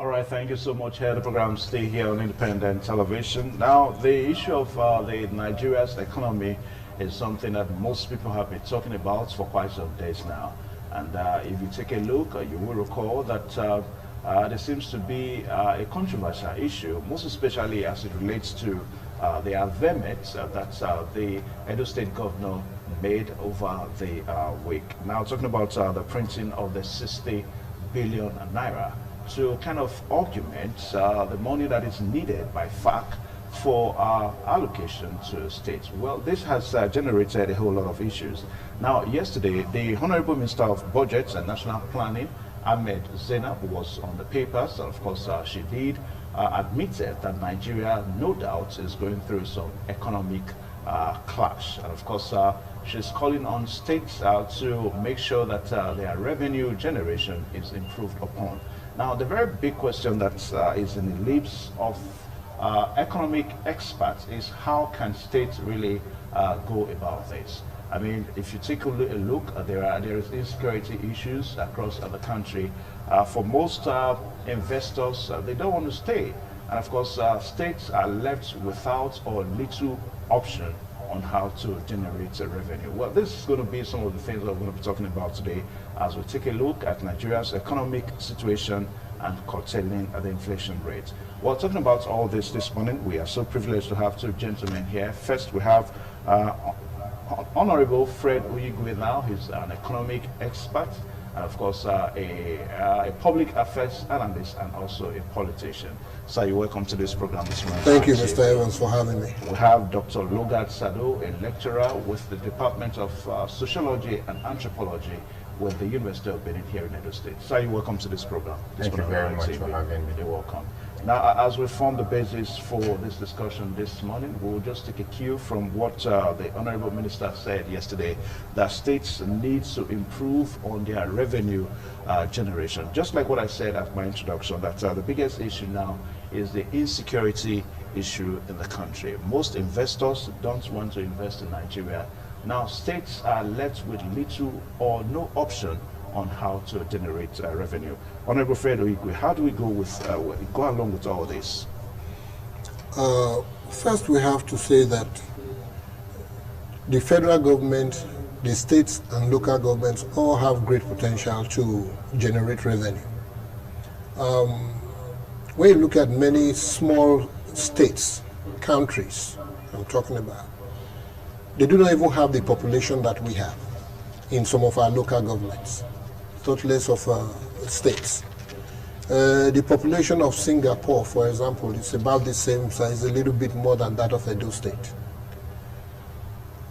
All right, thank you so much. Here, the program stay here on independent television. Now, the issue of the Nigeria's economy is something that most people have been talking about for quite some days now. And if you take a look, you will recall that there seems to be a controversial issue, most especially as it relates to the amendment that the Edo State governor made over the week. Now, talking about the printing of the 60 billion naira to kind of augment the money that is needed by FAC for allocation to states. Well, this has generated a whole lot of issues. Now, yesterday, the Honorable Minister of Budget and National Planning, Ahmed Zainab, was on the papers. And of course, she did admitted that Nigeria, no doubt, is going through some economic clash. And of course, she's calling on states to make sure that their revenue generation is improved upon. Now, the very big question that is in the lips of economic experts is how can states really go about this? I mean, if you take a look, there is insecurity issues across the country. For most investors, they don't want to stay. And of course, states are left without or little option on how to generate revenue. Well, this is going to be some of the things that we're going to be talking about today as we take a look at Nigeria's economic situation and curtailing the inflation rate. Well, talking about all this morning, we are so privileged to have two gentlemen here. First, we have Honorable Fred Uyigwe now. He's an economic expert and of course a public affairs analyst and also a politician. So you're welcome to this program this morning. Thank you, Mr. Evans, for having me. We have Dr. Logat Sado, a lecturer with the Department of Sociology and Anthropology with the University of Benin here in Edo State. So you're welcome to this program. Thank you very much for having me. You're welcome. Now, as we form the basis for this discussion this morning, we'll just take a cue from what the Honorable Minister said yesterday, that states need to improve on their revenue generation. Just like what I said at my introduction, that the biggest issue now is the insecurity issue in the country. Most investors don't want to invest in Nigeria. Now, states are left with little or no option on how to generate revenue. Honorable Fred Uyigwe, how do we go along with all this? First, we have to say that the federal government, the states and local governments all have great potential to generate revenue. When you look at many small states, countries, I'm talking about, they do not even have the population that we have in some of our local governments, thought less of states. The population of Singapore, for example, is about the same size, a little bit more than that of Edo State.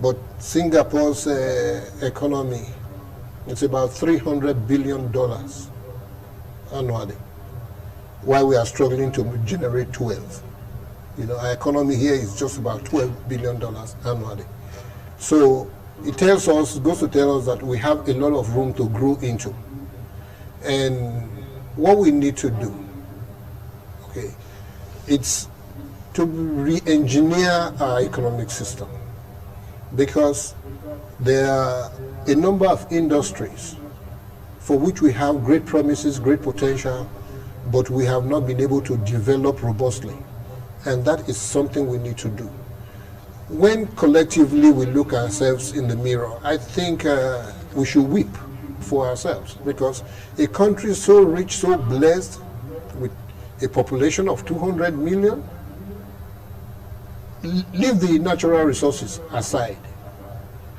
But Singapore's economy, it's about $300 billion annually, while we are struggling to generate 12. You know, our economy here is just about $12 billion annually. So it tells us, goes to tell us that we have a lot of room to grow into. And what we need to do, okay, it's to re-engineer our economic system, because there are a number of industries for which we have great promises, great potential, but we have not been able to develop robustly. And that is something we need to do. When collectively we look ourselves in the mirror, I think we should weep for ourselves, because a country so rich, so blessed, with a population of 200 million, leave the natural resources aside.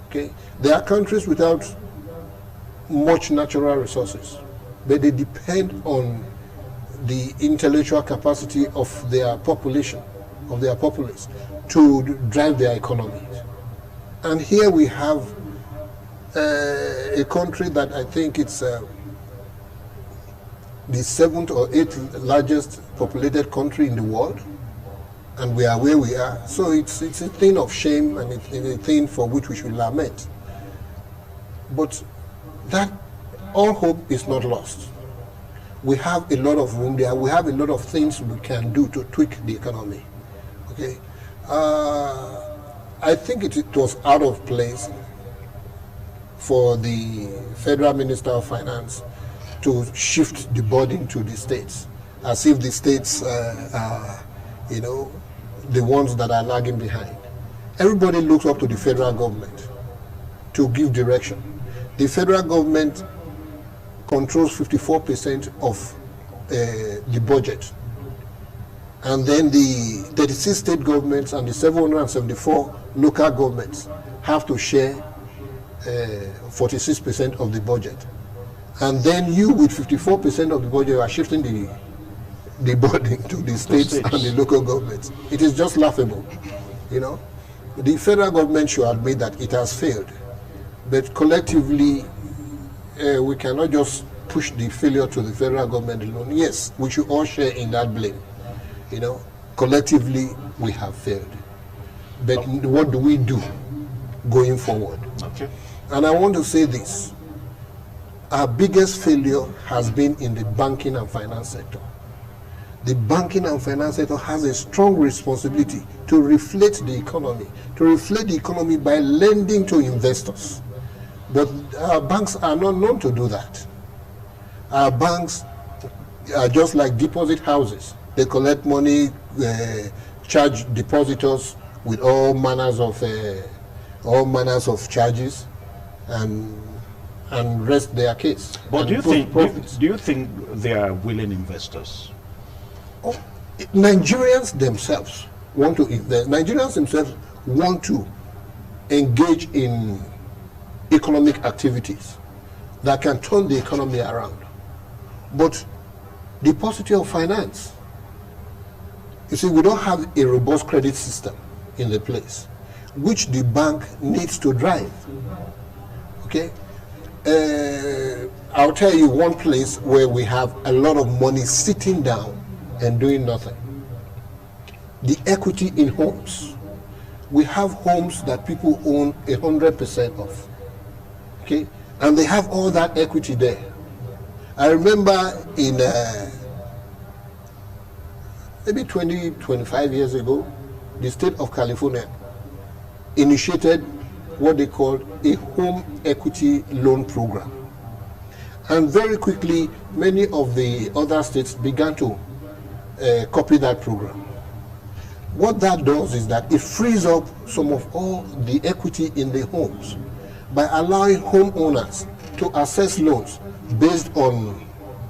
Okay, there are countries without much natural resources, but they depend on the intellectual capacity of their population, of their populace, to drive their economies. And here we have a country that I think it's the 7th or 8th largest populated country in the world, and we are where we are. So it's a thing of shame, and it's a thing for which we should lament. But that all hope is not lost. We have a lot of room there. We have a lot of things we can do to tweak the economy. Okay, I think it was out of place for the Federal Minister of Finance to shift the burden to the states. as if the states are, the ones that are lagging behind. Everybody looks up to the federal government to give direction. The federal government controls 54% of the budget. And then the 36 state governments and the 774 local governments have to share 46% of the budget. And then you, with 54% of the budget, are shifting the burden to the states and the local governments. It is just laughable, The federal government should admit that it has failed. But collectively, we cannot just push the failure to the federal government alone. Yes, we should all share in that blame. Collectively, we have failed. But what do we do going forward? Okay. And I want to say this. Our biggest failure has been in the banking and finance sector. The banking and finance sector has a strong responsibility to reflate the economy by lending to investors. But our banks are not known to do that. Our banks are just like deposit houses. They collect money, charge depositors with all manners of charges, and rest their case. But do you think they are willing investors? Nigerians themselves want to invest. Nigerians themselves want to engage in economic activities that can turn the economy around. But the paucity of finance, you see, we don't have a robust credit system in the place, which the bank needs to drive. Okay? I'll tell you one place where we have a lot of money sitting down and doing nothing. The equity in homes. We have homes that people own 100% of. Okay? And they have all that equity there. I remember in maybe 20, 25 years ago, the state of California initiated what they called a home equity loan program. And very quickly, many of the other states began to copy that program. What that does is that it frees up some of all the equity in the homes by allowing homeowners to access loans based on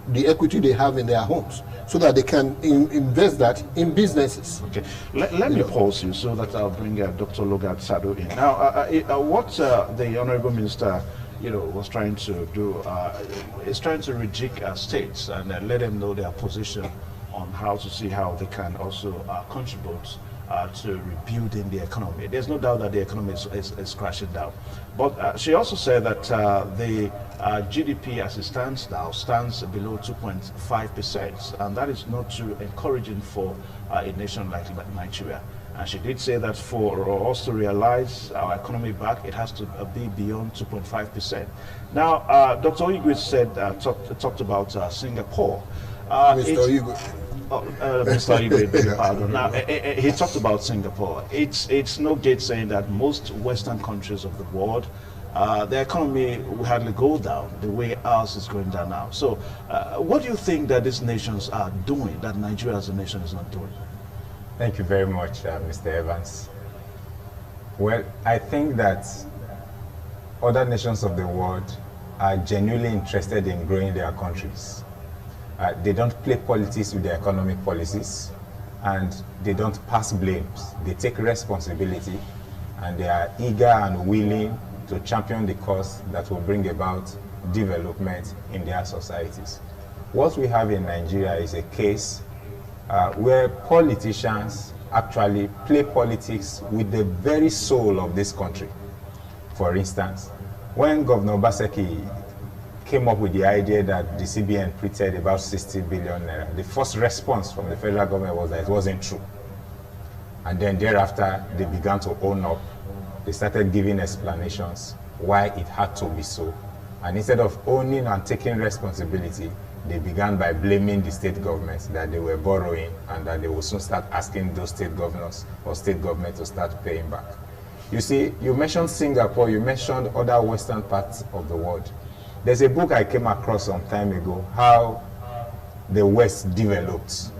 the equity they have in their homes, so that they can invest that in businesses. Okay, let me pause you so that I'll bring Dr. Logat Sado in. Now, what the Honorable Minister, was trying to do is trying to rejig states and let them know their position on how to see how they can also contribute to rebuilding the economy. There's no doubt that the economy is crashing down. But she also said that the GDP as it stands now stands below 2.5%, and that is not too encouraging for a nation like Nigeria. And she did say that for us to realize our economy back, it has to be beyond 2.5%. Now, Dr. Oyigwe said, talked about Singapore. Mr. Oyigwe. Mr. Oyigwe, pardon. Now, he talked about Singapore. It's no gate saying that most Western countries of the world, the economy will hardly go down the way ours is going down now. So, what do you think that these nations are doing that Nigeria as a nation is not doing? Thank you very much, Mr. Evans. Well, I think that other nations of the world are genuinely interested in growing their countries. They don't play politics with their economic policies, and they don't pass blames. They take responsibility, and they are eager and willing to champion the cause that will bring about development in their societies. What we have in Nigeria is a case where politicians actually play politics with the very soul of this country. For instance, when Governor Obaseki came up with the idea that the CBN printed about 60 billion naira, the first response from the federal government was that it wasn't true. And then thereafter, they began to own up. They started giving explanations why it had to be so. And instead of owning and taking responsibility, they began by blaming the state governments that they were borrowing and that they will soon start asking those state governors or state government to start paying back. You see, you mentioned Singapore, you mentioned other Western parts of the world. There's a book I came across some time ago, how the West developed.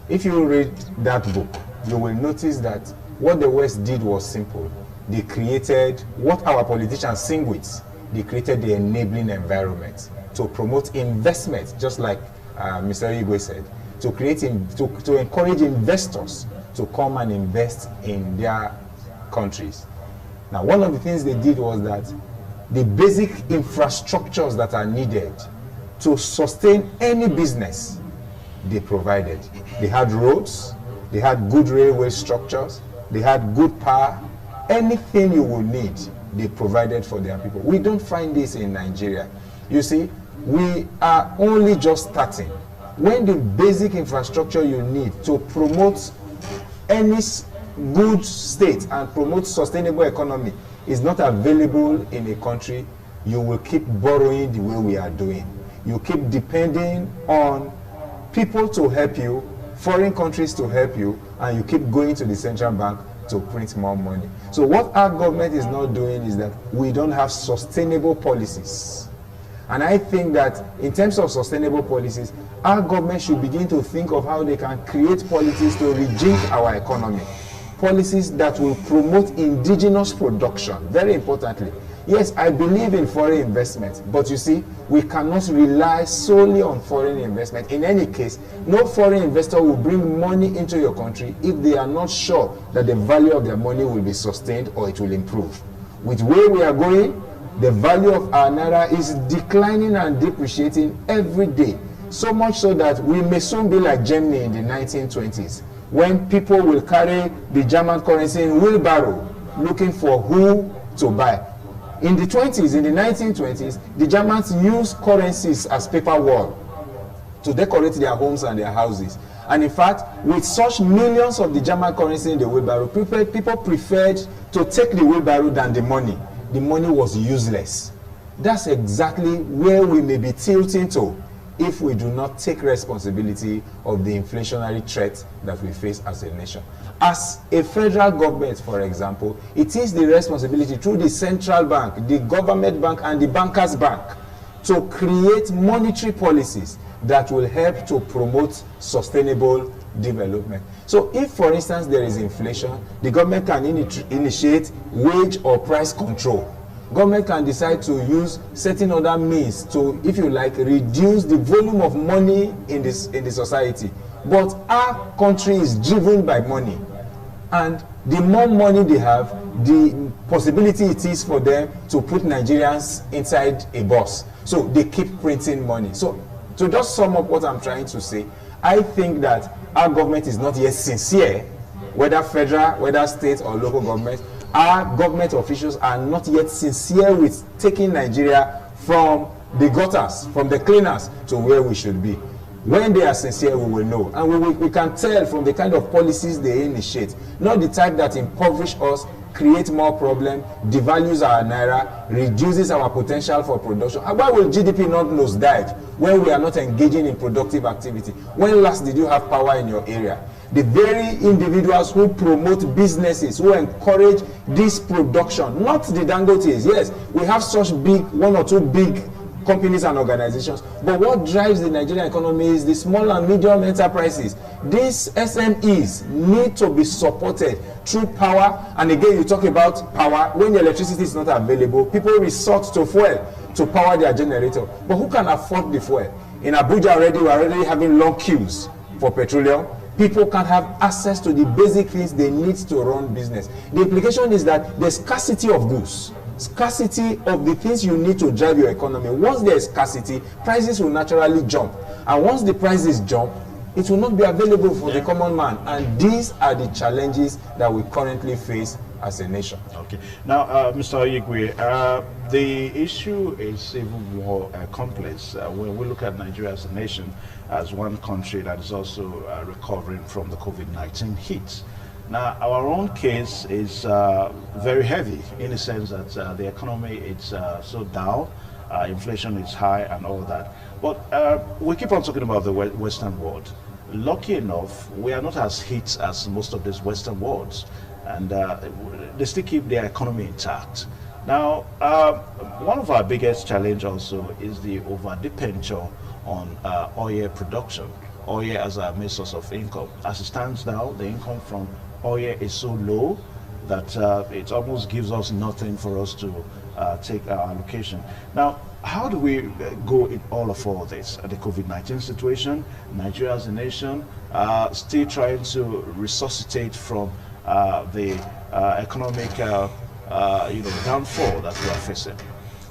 If you read that book, you will notice that what the West did was simple. They created what our politicians sing with. They created the enabling environment to promote investment, just like Mr. Igwe said, to encourage investors to come and invest in their countries. Now, one of the things they did was that the basic infrastructures that are needed to sustain any business, they provided. They had roads, they had good railway structures, they had good power. Anything you will need, they provided for their people. We don't find this in Nigeria. You see, we are only just starting. When the basic infrastructure you need to promote any good state and promote sustainable economy is not available in a country, you will keep borrowing the way we are doing. You keep depending on people to help you, foreign countries to help you, and you keep going to the central bank to print more money. So what our government is not doing is that we don't have sustainable policies. And I think that in terms of sustainable policies, our government should begin to think of how they can create policies to rejig our economy. Policies that will promote indigenous production, very importantly. Yes, I believe in foreign investment, but you see, we cannot rely solely on foreign investment. In any case, no foreign investor will bring money into your country if they are not sure that the value of their money will be sustained or it will improve. With where we are going, the value of our naira is declining and depreciating every day. So much so that we may soon be like Germany in the 1920s, when people will carry the German currency in wheelbarrow looking for who to buy. In the 20s, in the 1920s, the Germans used currencies as paper wall to decorate their homes and their houses. And in fact, with such millions of the German currency in the wheelbarrow, people preferred to take the wheelbarrow than the money. The money was useless. That's exactly where we may be tilting to if we do not take responsibility of the inflationary threat that we face as a nation. As a federal government, for example, it is the responsibility through the central bank, the government bank, and the bankers bank to create monetary policies that will help to promote sustainable development. So if, for instance, there is inflation, the government can initiate wage or price control. Government can decide to use certain other means to, if you like, reduce the volume of money in the society. But our country is driven by money. And the more money they have, the possibility it is for them to put Nigerians inside a bus. So they keep printing money. So to just sum up what I'm trying to say, I think that our government is not yet sincere, whether federal, whether state or local government. Our government officials are not yet sincere with taking Nigeria from the gutters, from the cleaners, to where we should be. When they are sincere, we will know. And we can tell from the kind of policies they initiate, not the type that impoverish us, create more problem, devalues our naira, reduces our potential for production. And why will GDP not nosedive when we are not engaging in productive activity? When last did you have power in your area? The very individuals who promote businesses, who encourage this production, not the Dangotes. Yes, we have such big, one or two big companies and organizations, but what drives the Nigerian economy is the small and medium enterprises. These SMEs need to be supported through power. And again, you talk about power. When the electricity is not available, people resort to fuel to power their generator. But who can afford the fuel? In Abuja already, we're already having long queues for petroleum. People can't have access to the basic things they need to run business. The implication is that there's scarcity of goods, scarcity of the things you need to drive your economy. Once there is scarcity, prices will naturally jump. And once the prices jump, it will not be available for the common man. And these are the challenges that we currently face as a nation. Okay. Now, Mr. Igwe, the issue is even more complex when we look at Nigeria as a nation, as one country that is also recovering from the COVID-19 hit. Now, our own case is very heavy in the sense that the economy is so down, inflation is high and all that. But we keep on talking about the Western world. Lucky enough, we are not as hit as most of these Western worlds, and they still keep their economy intact. Now, one of our biggest challenge also is the over-dependency on oil production, oil as a main source of income. As it stands now, the income from oil is so low that it almost gives us nothing for us to take our allocation. Now, how do we go in all this? The COVID-19 situation, Nigeria as a nation, still trying to resuscitate from the economic downfall that we are facing.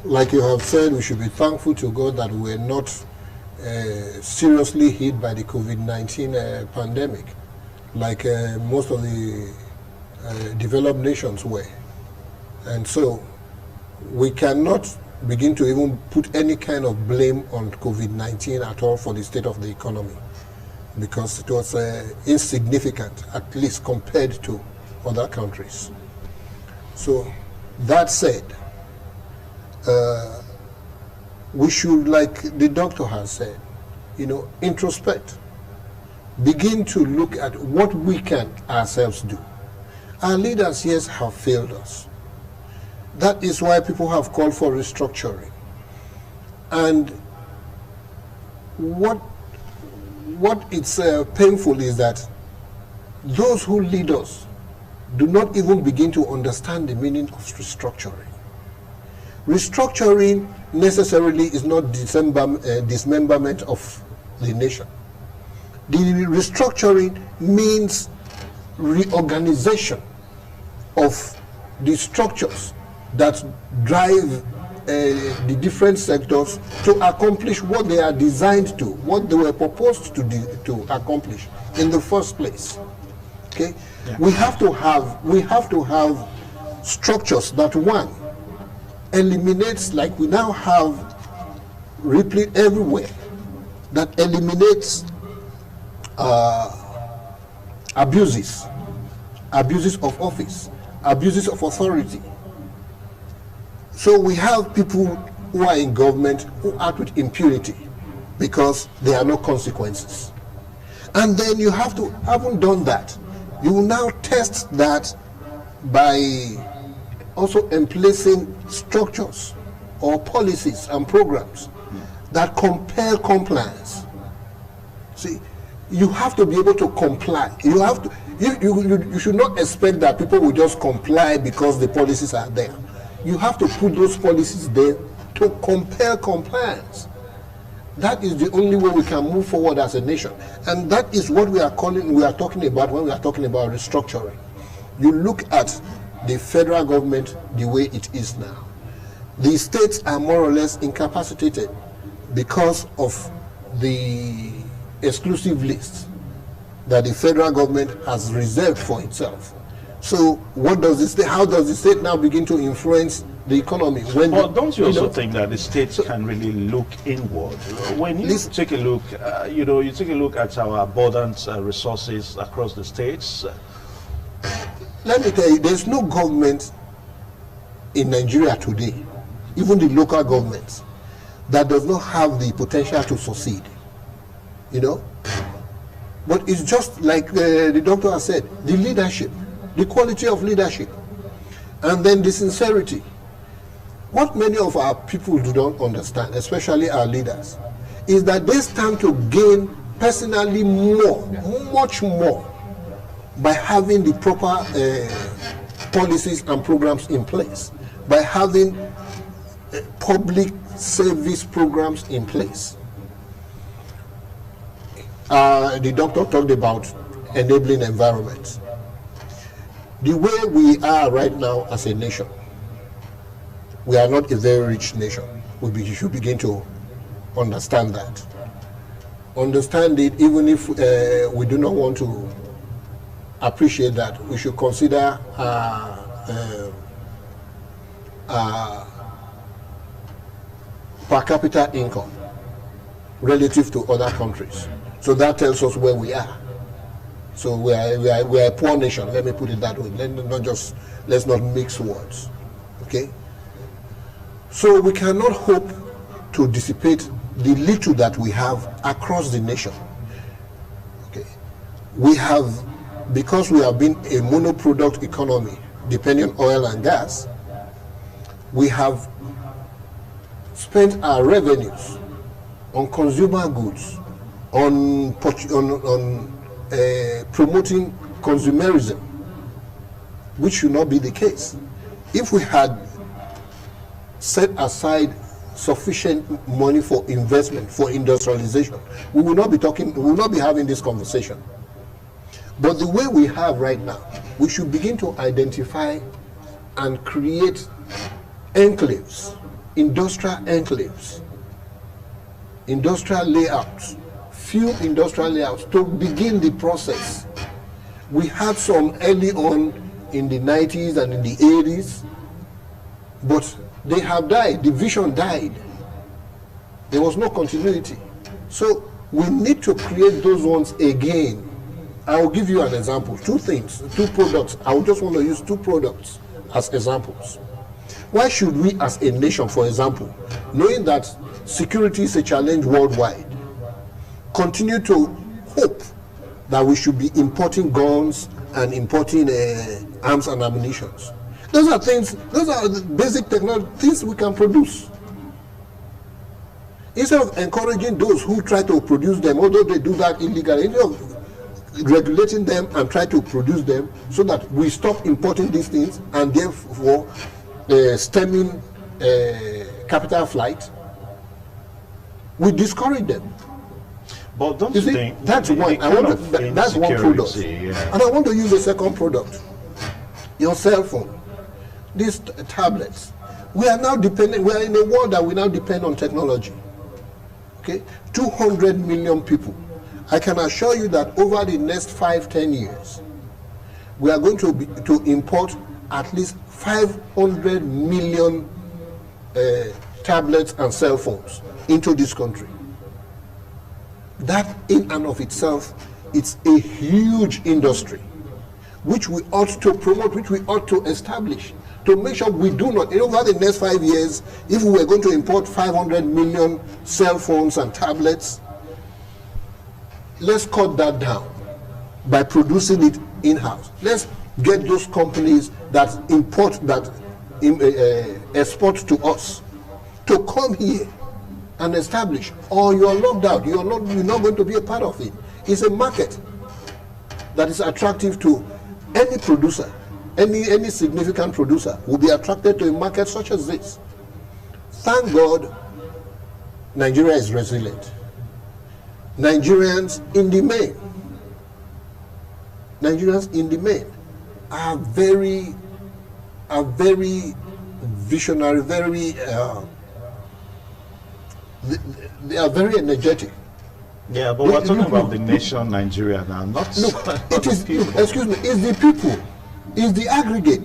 Like you have said, we should be thankful to God that we're not seriously hit by the COVID-19 pandemic, like most of the developed nations were. And so we cannot begin to even put any kind of blame on COVID-19 at all for the state of the economy, because it was insignificant, at least compared to other countries. So that said, we should, like the doctor has said, introspect, begin to look at what we can ourselves do. Our leaders, yes, have failed us. That is why people have called for restructuring. And what it's painful is that those who lead us do not even begin to understand the meaning of restructuring. Restructuring necessarily is not dismemberment of the nation. The restructuring means reorganization of the structures that drive the different sectors to accomplish what they are designed to, what they were proposed to accomplish in the first place. Okay, yeah. we have to have structures that, one, eliminates, like we now have replete everywhere, that eliminates abuses of office, abuses of authority. So we have people who are in government who act with impunity because there are no consequences. And then you have to, having done that, you will now test that by also emplacing structures or policies and programs that compel compliance. See, you have to be able to comply. You have to. You should not expect that people will just comply because the policies are there. You have to put those policies there to compel compliance. That is the only way we can move forward as a nation. And that is what we are talking about when we are talking about restructuring. You look at the federal government the way it is now. The states are more or less incapacitated because of the exclusive list that the federal government has reserved for itself. So what does this? How does the state now begin to influence the economy? Well, don't you also think that the states can really look inward? When you take a look, you take a look at our abundant resources across the states. Let me tell you, there's no government in Nigeria today, even the local governments, that does not have the potential to succeed. But it's just like the doctor has said, the leadership, the quality of leadership, and then the sincerity. What many of our people do not understand, especially our leaders, is that they stand to gain personally more, much more, by having the proper policies and programs in place, by having public service programs in place. The doctor talked about enabling environments. The way we are right now as a nation, we are not a very rich nation. We should begin to understand that. Understand it, even if we do not want to appreciate that, we should consider per capita income relative to other countries. So that tells us where we are. So we are a poor nation. Let me put it that way. Let's not mix words. Okay. So we cannot hope to dissipate the little that we have across the nation. Okay. We have, because we have been a monoproduct economy, depending on oil and gas, We have spent our revenues on consumer goods, on promoting consumerism, which should not be the case. If we had set aside sufficient money for investment, for industrialization, we will not be having this conversation. But the way we have right now, we should begin to identify and create enclaves, industrial enclaves, industrial layouts, few industrial layouts to begin the process. We had some early on in the 90s and in the 80s, but they have died. The vision died. There was no continuity. So we need to create those ones again. I will give you an example. Two things, two products. I would just want to use two products as examples. Why should we as a nation, for example, knowing that security is a challenge worldwide, continue to hope that we should be importing guns and importing arms and ammunition? Those are things, those are the basic technology, things we can produce. Instead of encouraging those who try to produce them, although they do that illegally, instead of regulating them and try to produce them so that we stop importing these things and therefore stemming capital flight, we discourage them. But don't you think that's one? That's one product, yeah. And I want to use a second product. Your cell phone, these tablets. We are now dependent. We are in a world that we now depend on technology. Okay, 200 million people. I can assure you that over the next 5-10 years, we are going to import at least 500 million tablets and cell phones into this country. That in and of itself, it's a huge industry, which we ought to promote, which we ought to establish, to make sure we do not, over the next 5 years, if we were going to import 500 million cell phones and tablets, let's cut that down by producing it in-house. Let's get those companies that import, that export to us, to come here and establish. Or you're locked out, you're not going to be a part of it. It's a market that is attractive to any producer. Any significant producer will be attracted to a market such as this. Thank God Nigeria is resilient. Nigerians in the main are very visionary, they are very energetic. Yeah, but we're talking about the nation Nigeria now, not it is people. Excuse me, it's the people, it's the aggregate.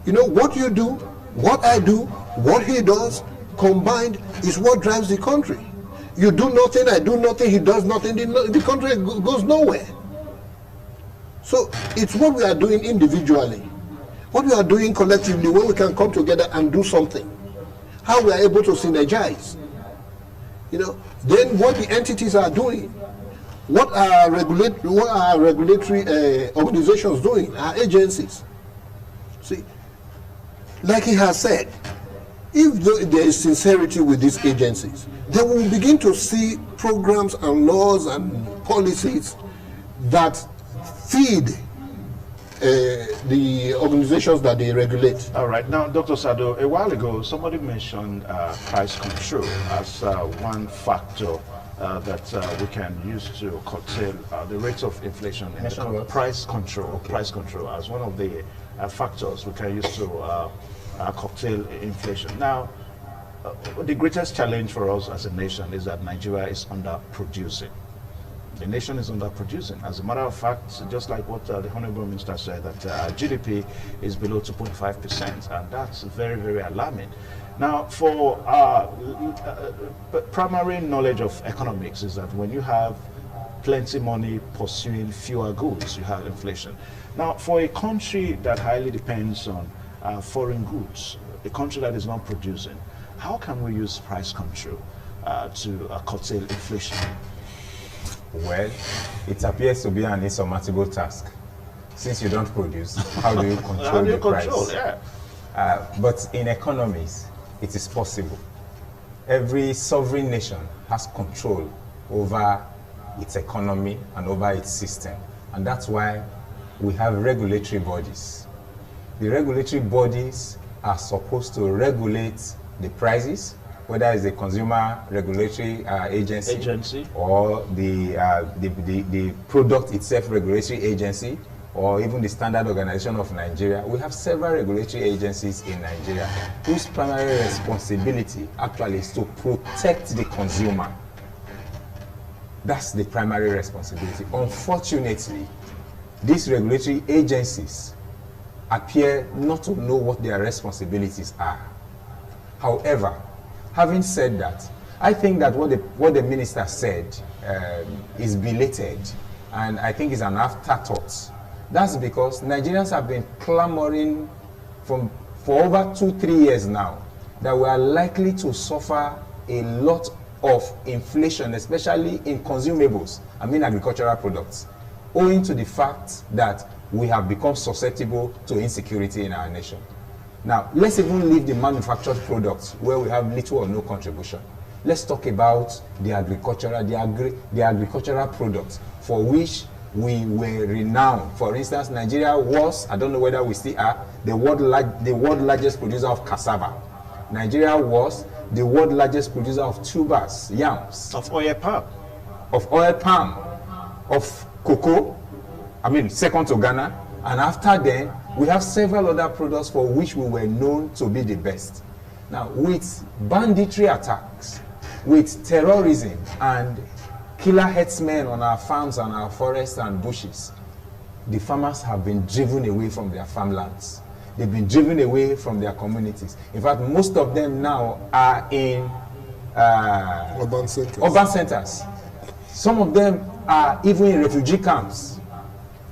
You know, what you do, what I do, what he does, combined is what drives the country. You do nothing, I do nothing, he does nothing, the country goes nowhere. So it's what we are doing individually, what we are doing collectively when we can come together and do something. How we are able to synergize. You know, then what the entities are doing, what are regulatory organizations doing, our agencies. See, like he has said, if there is sincerity with these agencies, then we will begin to see programs and laws and policies that feed the organizations that they regulate. All right. Now, Dr. Sado, a while ago, somebody mentioned price control as one factor that we can use to curtail the rates of inflation. Price control. Okay. Price control as one of the factors we can use to curtail inflation. Now, the greatest challenge for us as a nation is that Nigeria is underproducing. The nation is underproducing. As a matter of fact, just like what the Honorable Minister said, that GDP is below 2.5%, and that's very, very alarming. Now, for primary knowledge of economics is that when you have plenty money pursuing fewer goods, you have inflation. Now, for a country that highly depends on foreign goods, a country that is not producing, how can we use price control to curtail inflation? Well, it appears to be an insurmountable task. Since you don't produce, how do you control the price? Yeah. But in economies, it is possible. Every sovereign nation has control over its economy and over its system. And that's why we have regulatory bodies. The regulatory bodies are supposed to regulate the prices, whether it's the consumer regulatory agency or the product itself regulatory agency, or even the Standard Organization of Nigeria. We have several regulatory agencies in Nigeria whose primary responsibility actually is to protect the consumer. That's the primary responsibility. Unfortunately, these regulatory agencies appear not to know what their responsibilities are. However, having said that, I think that what the minister said is belated, and I think is an afterthought. That's because Nigerians have been clamoring for over 2-3 years now that we are likely to suffer a lot of inflation, especially in consumables, agricultural products, owing to the fact that we have become susceptible to insecurity in our nation. Now, let's even leave the manufactured products where we have little or no contribution. Let's talk about the agricultural products for which we were renowned. For instance, Nigeria was, I don't know whether we still are, the world largest producer of cassava. Nigeria was the world largest producer of tubers, yams. Of oil palm. Of oil palm. Of cocoa, second to Ghana. And after then, we have several other products for which we were known to be the best. Now, with banditry attacks, with terrorism and killer herdsmen on our farms and our forests and bushes, the farmers have been driven away from their farmlands. They've been driven away from their communities. In fact, most of them now are in urban centers. Some of them are even in refugee camps.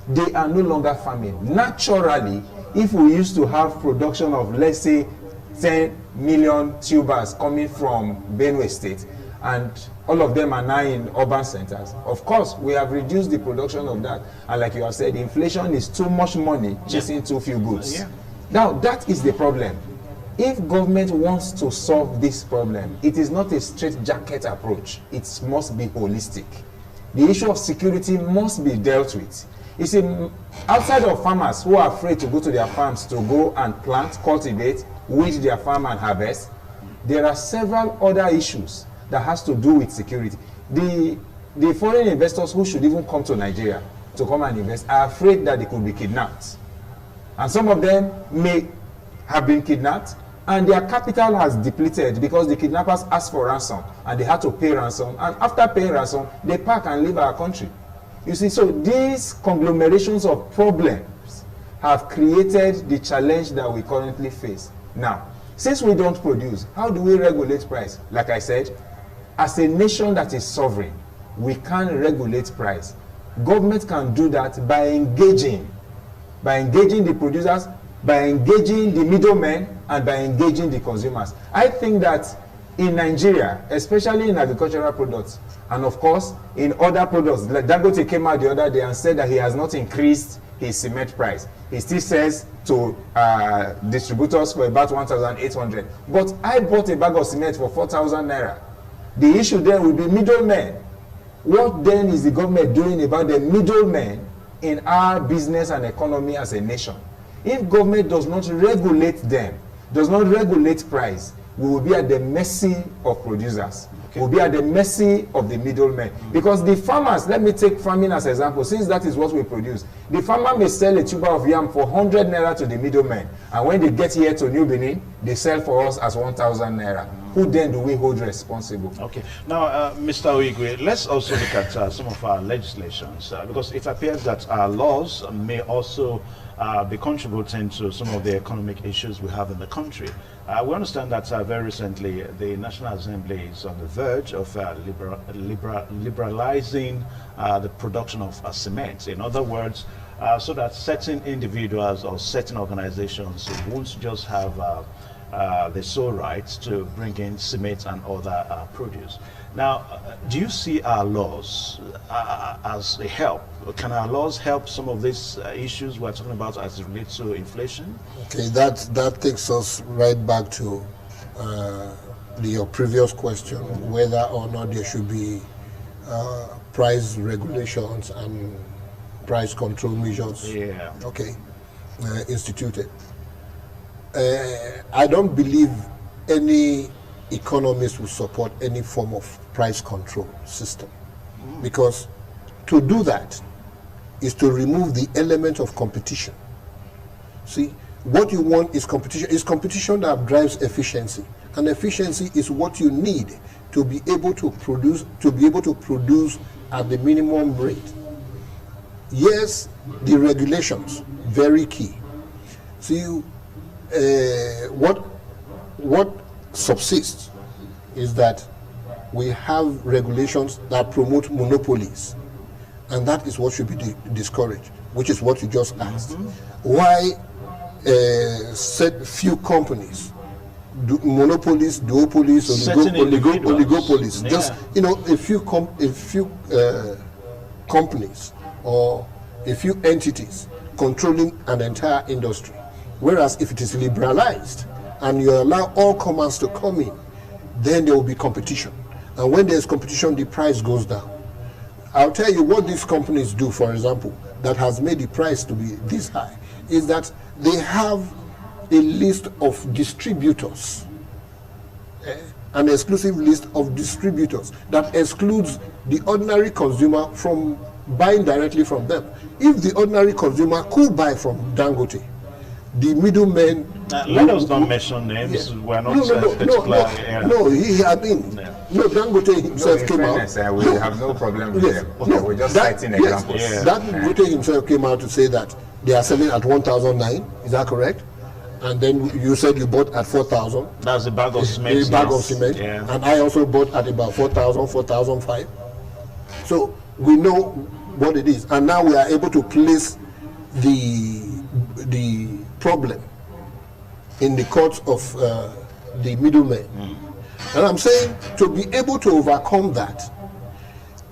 They are no longer farming. Naturally, if we used to have production of, let's say, 10 million tubers coming from Benue State, and all of them are now in urban centers, of course, we have reduced the production of that. And like you have said, inflation is too much money chasing too few goods. Now, that is the problem. If government wants to solve this problem, it is not a straitjacket approach. It must be holistic. The issue of security must be dealt with. You see, outside of farmers who are afraid to go to their farms to go and plant, cultivate, weed their farm and harvest, there are several other issues that has to do with security. The foreign investors who should even come to Nigeria to come and invest are afraid that they could be kidnapped. And some of them may have been kidnapped and their capital has depleted because the kidnappers asked for ransom and they had to pay ransom. And after paying ransom, they pack and leave our country. You see, so these conglomerations of problems have created the challenge that we currently face. Now, since we don't produce, how do we regulate price? Like I said, as a nation that is sovereign, we can regulate price. Government can do that by engaging the producers, by engaging the middlemen, and by engaging the consumers. I think that in Nigeria, especially in agricultural products, and of course in other products, like Dangote came out the other day and said that he has not increased his cement price. He still sells to distributors for about 1,800. But I bought a bag of cement for 4,000 naira. The issue then will be middlemen. What then is the government doing about the middlemen in our business and economy as a nation? If government does not regulate them, does not regulate price, we will be at the mercy of producers. We will be at the mercy of the middlemen. Because the farmers, let me take farming as an example, since that is what we produce. The farmer may sell a tuber of yam for 100 naira to the middlemen. And when they get here to New Benin, they sell for us as 1,000 naira. Who then do we hold responsible? Okay. Now, Mr. Oigwe, let's also look at some of our legislations, because it appears that our laws may also be contributing to some of the economic issues we have in the country. We understand that very recently the National Assembly is on the verge of liberalizing the production of cement. In other words, so that certain individuals or certain organizations won't just have the sole rights to bring in cement and other produce. Now, do you see our laws as a help? Can our laws help some of these issues we're talking about as it relates to inflation? Okay, that takes us right back to your previous question, whether or not there should be price regulations and price control measures. Yeah. Okay, instituted. I don't believe any economist will support any form of price control system, because to do that is to remove the element of competition. See, what you want is competition. It's competition that drives efficiency, and efficiency is what you need to be able to produce at the minimum rate. Yes, the regulations, very key. See, what subsists is that we have regulations that promote monopolies, and that is what should be discouraged, which is what you just asked. Why set few companies, monopolies, duopolies, oligopolies? Yeah. Just a few companies or a few entities controlling an entire industry. Whereas if it is liberalized and you allow all commerce to come in, then there will be competition. And when there's competition, the price goes down. I'll tell you what these companies do, for example, that has made the price to be this high, is that they have a list of distributors, an exclusive list of distributors that excludes the ordinary consumer from buying directly from them. If the ordinary consumer could buy from Dangote, the middlemen... let us not mention names. Yeah. We're not No, he had been. Yeah. No, Dangote himself came out. We have no problem with them. Okay, we're just citing examples. Yeah. Dangote himself came out to say that they are selling at 1,009. Is that correct? And then you said you bought at 4,000. That's a bag of cement. A bag of cement. Yeah. And I also bought at about 4,000, 4,005. So we know what it is. And now we are able to place the problem in the courts of the middlemen. And I'm saying, to be able to overcome that,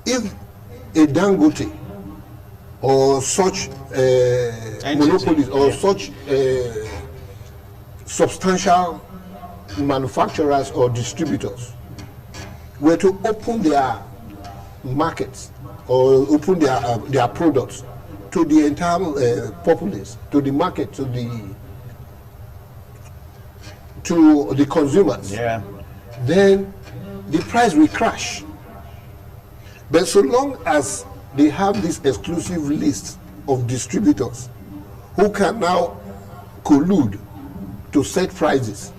if a Dangote or such monopolies or such substantial manufacturers or distributors were to open their markets or open their products to the entire populace, to the market, to the consumers, then the price will crash. But so long as they have this exclusive list of distributors who can now collude to set prices,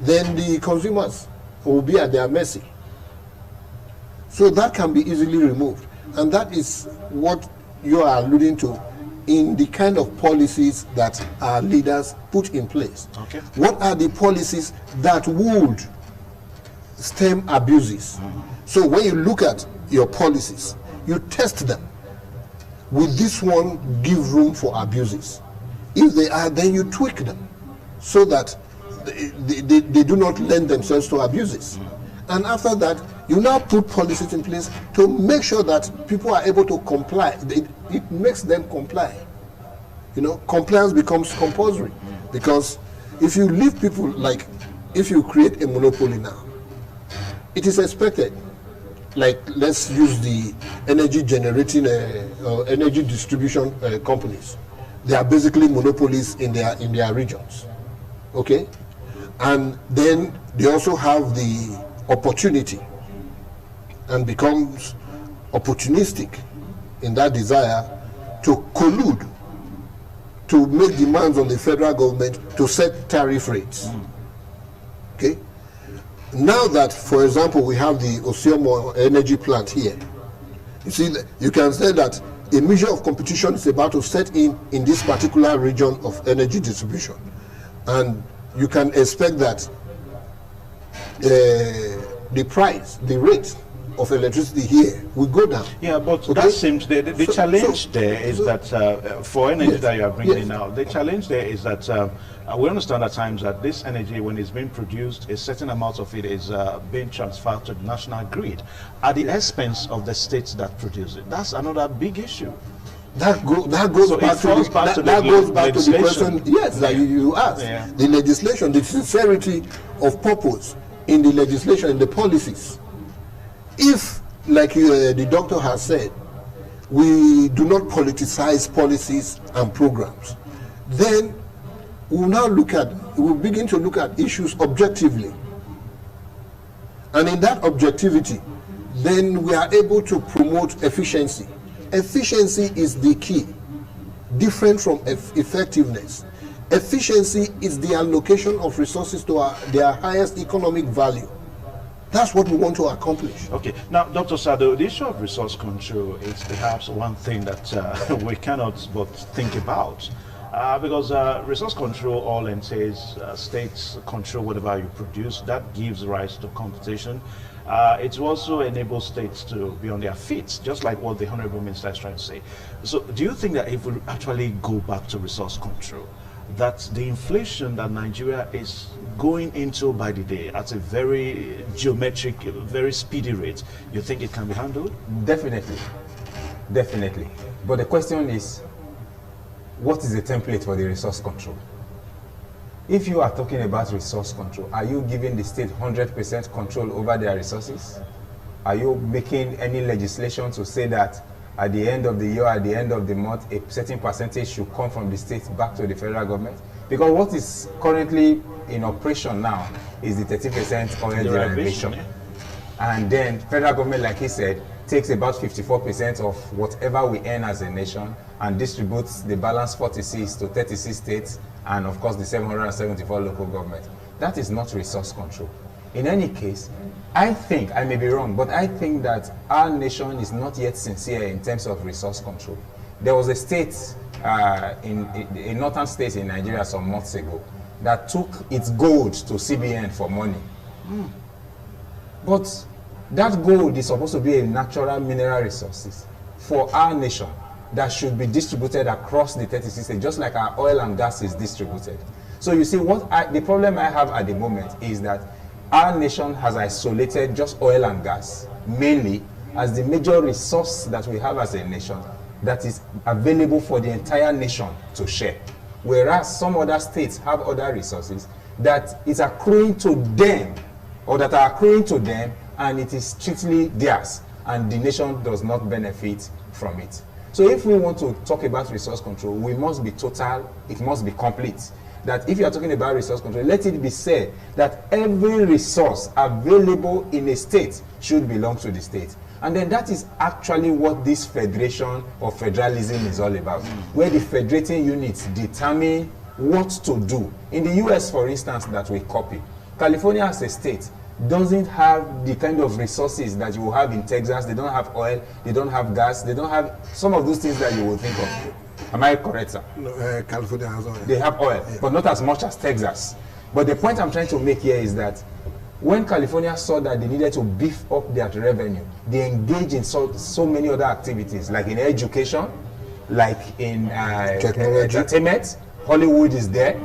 then the consumers will be at their mercy. So that can be easily removed. And that is what you are alluding to in the kind of policies that our leaders put in place. Okay. What are the policies that would stem abuses? So when you look at your policies, you test them. Will this one give room for abuses? If they are, then you tweak them so that they do not lend themselves to abuses. And after that, you now put policies in place to make sure that people are able to comply. It makes them comply. Compliance becomes compulsory. Because if you leave people, like if you create a monopoly now, it is expected, like let's use the energy generating energy distribution companies. They are basically monopolies in their regions. Okay? And then they also have the opportunity and becomes opportunistic in that desire to collude, to make demands on the federal government to set tariff rates. Okay? Now that, for example, we have the Osiomo energy plant here, you see, you can say that a measure of competition is about to set in this particular region of energy distribution. And you can expect that the price, the rate of electricity here will go down. Yeah, but Okay? that seems the So- challenge so- there is so- that for energy Yes, that you are bringing yes. in now, the challenge there is that we understand at times that this energy, when it's being produced, a certain amount of it is being transferred to the national grid at the expense of the states that produce it. That's another big issue. That goes So it back to falls the, back to that the goes back to the legislation. question, yes, that you asked. Yeah. The legislation, the sincerity of purpose in the legislation, in the policies. If, like the doctor has said, we do not politicize policies and programs, then we'll begin to look at issues objectively. And in that objectivity, then we are able to promote efficiency. Efficiency is the key, different from effectiveness. Efficiency is the allocation of resources to their highest economic value. That's what we want to accomplish. Okay, now, Dr. Sado, the issue of resource control is perhaps one thing that we cannot but think about. Because resource control all entails states control whatever you produce. That gives rise to competition. It also enables states to be on their feet, just like what the Honorable Minister is trying to say. So do you think that if we actually go back to resource control, that the inflation that Nigeria is going into by the day at a very geometric, very speedy rate, you think it can be handled? Definitely. Definitely. But the question is, what is the template for the resource control? If you are talking about resource control, are you giving the state 100% control over their resources? Are you making any legislation to say that at the end of the year, at the end of the month, a certain percentage should come from the state back to the federal government? Because what is currently in operation now is the 30% oil derivation. Yeah. And then federal government, like he said, takes about 54% of whatever we earn as a nation and distributes the balance 46 to 36 states and of course the 774 local governments. That is not resource control. In any case, I think, I may be wrong, but I think that our nation is not yet sincere in terms of resource control. There was a state in northern states in Nigeria some months ago that took its gold to CBN for money. But that gold is supposed to be a natural mineral resources for our nation that should be distributed across the 36 states, just like our oil and gas is distributed. So you see, the problem I have at the moment is that our nation has isolated just oil and gas, mainly as the major resource that we have as a nation that is available for the entire nation to share. Whereas some other states have other resources that is accruing to them, or that are accruing to them, and it is strictly theirs, and the nation does not benefit from it. So if we want to talk about resource control, we must be total, it must be complete. That if you are talking about resource control, let it be said that every resource available in a state should belong to the state. And then that is actually what this federation or federalism is all about, where the federating units determine what to do. In the US, for instance, that we copy, California as a state doesn't have the kind of resources that you will have in Texas. They don't have oil, they don't have gas, they don't have some of those things that you will think of. Am I correct, sir? No, California has oil. They have oil, but not as much as Texas. But the point I'm trying to make here is that when California saw that they needed to beef up their revenue, they engaged in so many other activities, like in education, like in entertainment. Hollywood is there,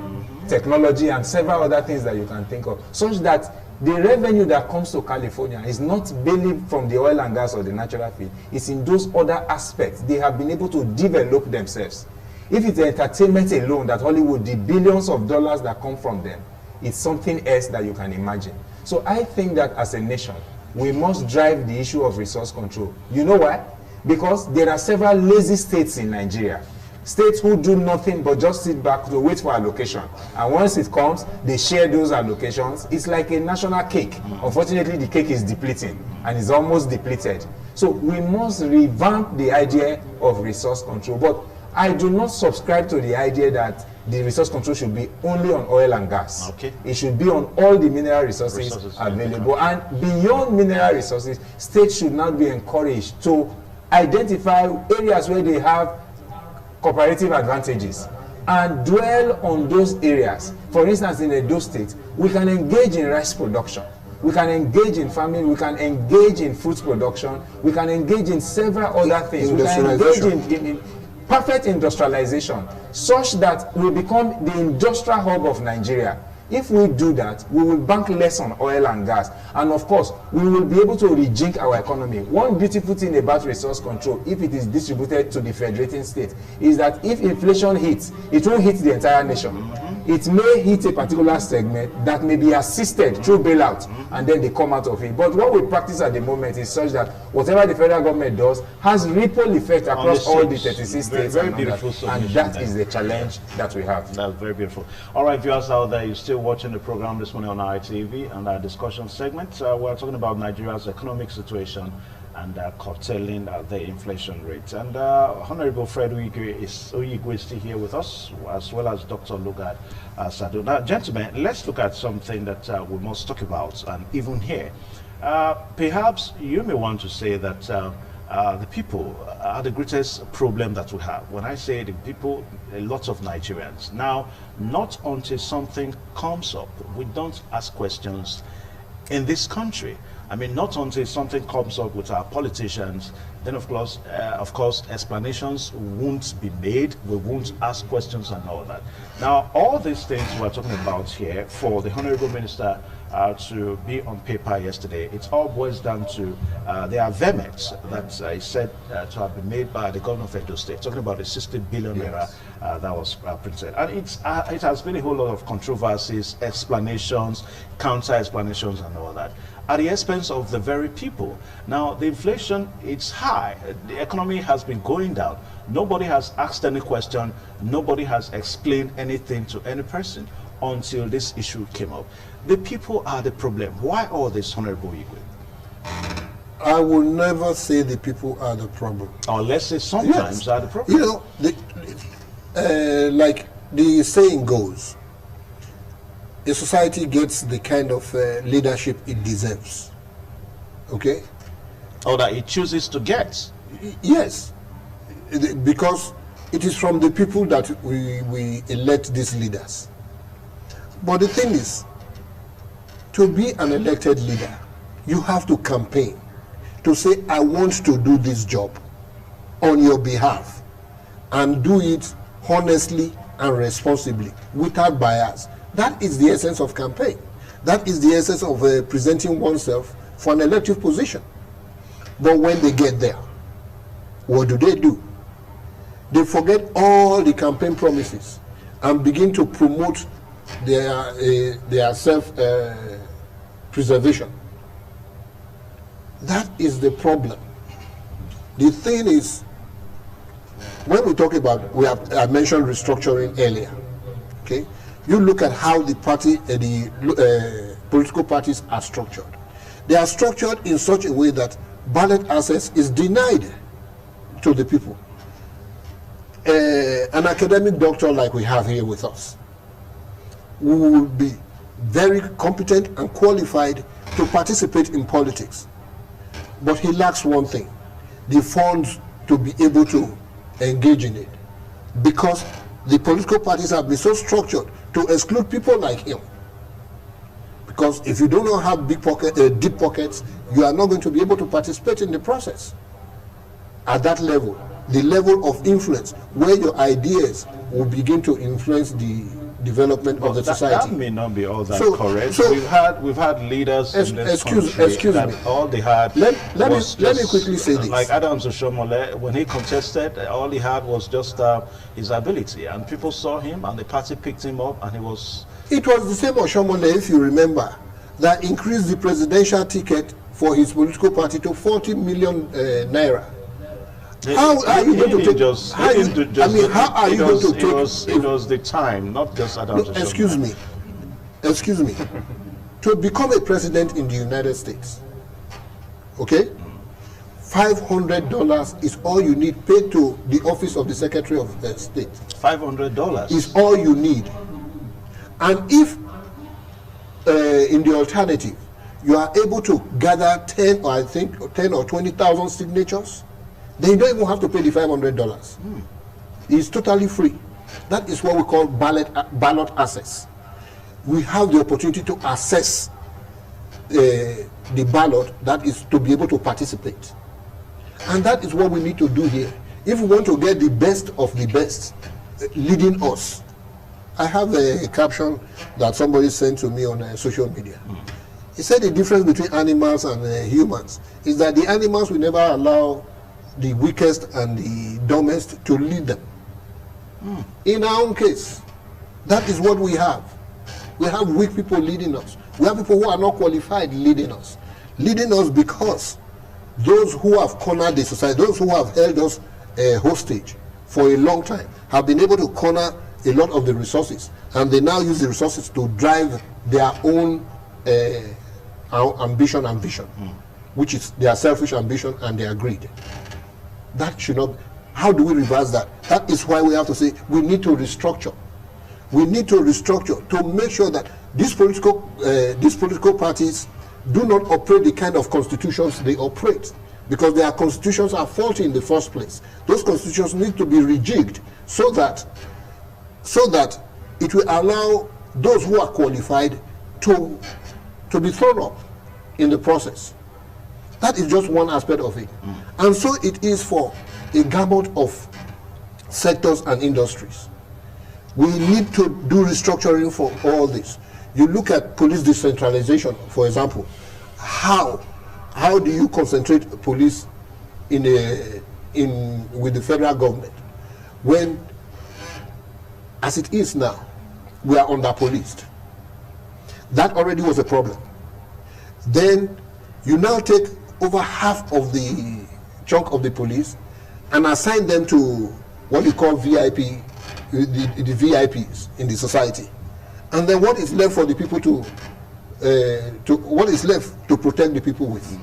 technology, and several other things that you can think of, such that the revenue that comes to California is not mainly from the oil and gas or the natural field. It's in those other aspects. They have been able to develop themselves. If it's entertainment alone, that Hollywood, the billions of dollars that come from them, it's something else that you can imagine. So I think that as a nation, we must drive the issue of resource control. You know why? Because there are several lazy states in Nigeria. States who do nothing but just sit back to wait for allocation. And once it comes, they share those allocations. It's like a national cake. Unfortunately, the cake is depleting and is almost depleted. So we must revamp the idea of resource control. But I do not subscribe to the idea that the resource control should be only on oil and gas. Okay. It should be on all the mineral resources available. And beyond mineral resources, states should now be encouraged to identify areas where they have cooperative advantages and dwell on those areas. For instance, in Edo State, we can engage in rice production. we can engage in farming, we can engage in fruit production, we can engage in several other things. We can engage in perfect industrialization, such that we become the industrial hub of Nigeria. If we do that, we will bank less on oil and gas. And of course, we will be able to rejig our economy. One beautiful thing about resource control, if it is distributed to the federating state, is that if inflation hits, it won't hit the entire nation. It may hit a particular segment that may be assisted through bailout, and then they come out of it. But what we practice at the moment is such that whatever the federal government does has ripple effect across all the 36 states. Very beautiful and that is the challenge that we have. That's very beautiful. All right, viewers out there, you're still watching the program this morning on ITV, and our discussion segment. We're talking about Nigeria's economic situation and curtailing the inflation rate. And Honorable Fred Oyigwe is still here with us, as well as Dr. Lugard Sadu. Now, gentlemen, let's look at something that we must talk about, and even here. Perhaps you may want to say that the people are the greatest problem that we have. When I say the people, a lot of Nigerians. Now, not until something comes up, we don't ask questions in this country. I mean, not until something comes up with our politicians, then of course, explanations won't be made. We won't ask questions and all that. Now, all these things we're talking about here, for the Honorable Minister to be on paper yesterday, it all boils down to there are vehemence that is said to have been made by the governor of Edo State, talking about the 60 billion naira that was printed. And it has been a whole lot of controversies, explanations, counter-explanations and all that, at the expense of the very people. Now, the inflation, it's high. The economy has been going down. Nobody has asked any question. Nobody has explained anything to any person until this issue came up. The people are the problem. Why all this, Honorable Igwe? I will never say the people are the problem. Or let's say sometimes are the problem. You know, like the saying goes, a society gets the kind of leadership it deserves. Okay? Or that it chooses to get. Yes. Because it is from the people that we elect these leaders. But the thing is, to be an elected leader, you have to campaign to say, I want to do this job on your behalf, and do it honestly and responsibly, without bias. That is the essence of campaign. That is the essence of presenting oneself for an elective position. But when they get there, what do? They forget all the campaign promises and begin to promote their self-preservation. That is the problem. The thing is, when we talk about, I mentioned restructuring earlier, okay? You look at how the political parties are structured. They are structured in such a way that ballot access is denied to the people. An academic doctor like we have here with us, who will be very competent and qualified to participate in politics. But he lacks one thing, the funds to be able to engage in it. Because the political parties have been so structured to exclude people like him. Because if you do not have deep pockets, you are not going to be able to participate in the process. At that level, the level of influence, where your ideas will begin to influence the development of the society. That may not be all that correct. So we've had leaders in this country that me. All they had let me quickly say this. Like Adams Oshomole, when he contested, all he had was just his ability, and people saw him, and the party picked him up, and he was. It was the same Oshomole, if you remember, that increased the presidential ticket for his political party to 40 million naira. How are you going to take? How are you going to take? It was the time, not just Adams. No, excuse me. To become a president in the United States, okay, $500 is all you need paid to the office of the Secretary of State. $500 is all you need. And if in the alternative, you are able to gather 10 or 20,000 signatures, then you don't even have to pay the $500. It's totally free. That is what we call ballot access. We have the opportunity to access the ballot, that is to be able to participate. And that is what we need to do here. If we want to get the best of the best leading us. I have a caption that somebody sent to me on social media. He said the difference between animals and humans is that the animals will never allow the weakest and the dumbest to lead them. In our own case, that is what we have. We have weak people leading us. We have people who are not qualified leading us. Leading us because those who have cornered the society, those who have held us hostage for a long time, have been able to corner a lot of the resources, and they now use the resources to drive their own ambition and vision, which is their selfish ambition and their greed. That should not. How do we reverse that? That is why we have to say we need to restructure. We need to restructure to make sure that these political parties do not operate the kind of constitutions they operate, because their constitutions are faulty in the first place. Those constitutions need to be rejigged so that it will allow those who are qualified to be thrown up in the process. That is just one aspect of it. And so it is for a gamut of sectors and industries. We need to do restructuring for all this. You look at police decentralization, for example. How do you concentrate police with the federal government when, as it is now, we are under-policed? That already was a problem. Then you now take over half of the chunk of the police and assign them to what you call VIP, the VIPs in the society. And then what is left for the people what is left to protect the people with?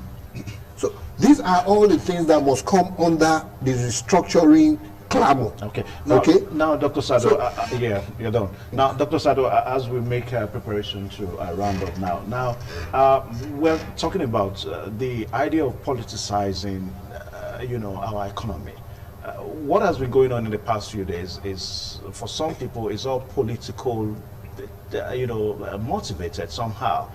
So these are all the things that must come under the restructuring clamor. Okay. Now, Dr. Sado, yeah, you're done. Now, Dr. Sado, as we make preparation to round up now, we're talking about the idea of politicizing, our economy. What has been going on in the past few days is, for some people, is all political, motivated somehow.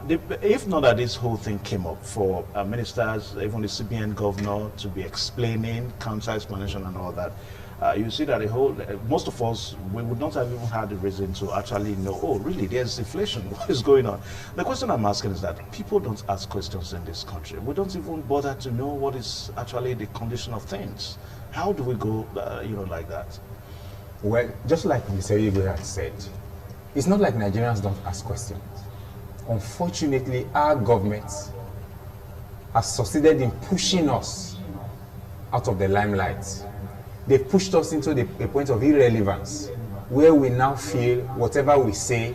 If not that this whole thing came up for ministers, even the CBN governor, to be explaining counter-explanation and all that, you see that most of us, we would not have even had the reason to actually know, oh, really, there's inflation, what is going on? The question I'm asking is that people don't ask questions in this country. We don't even bother to know what is actually the condition of things. How do we go, like that? Well, just like Mr. Igwe had said, it's not like Nigerians don't ask questions. Unfortunately, our government has succeeded in pushing us out of the limelight. They've pushed us into a point of irrelevance, where we now feel whatever we say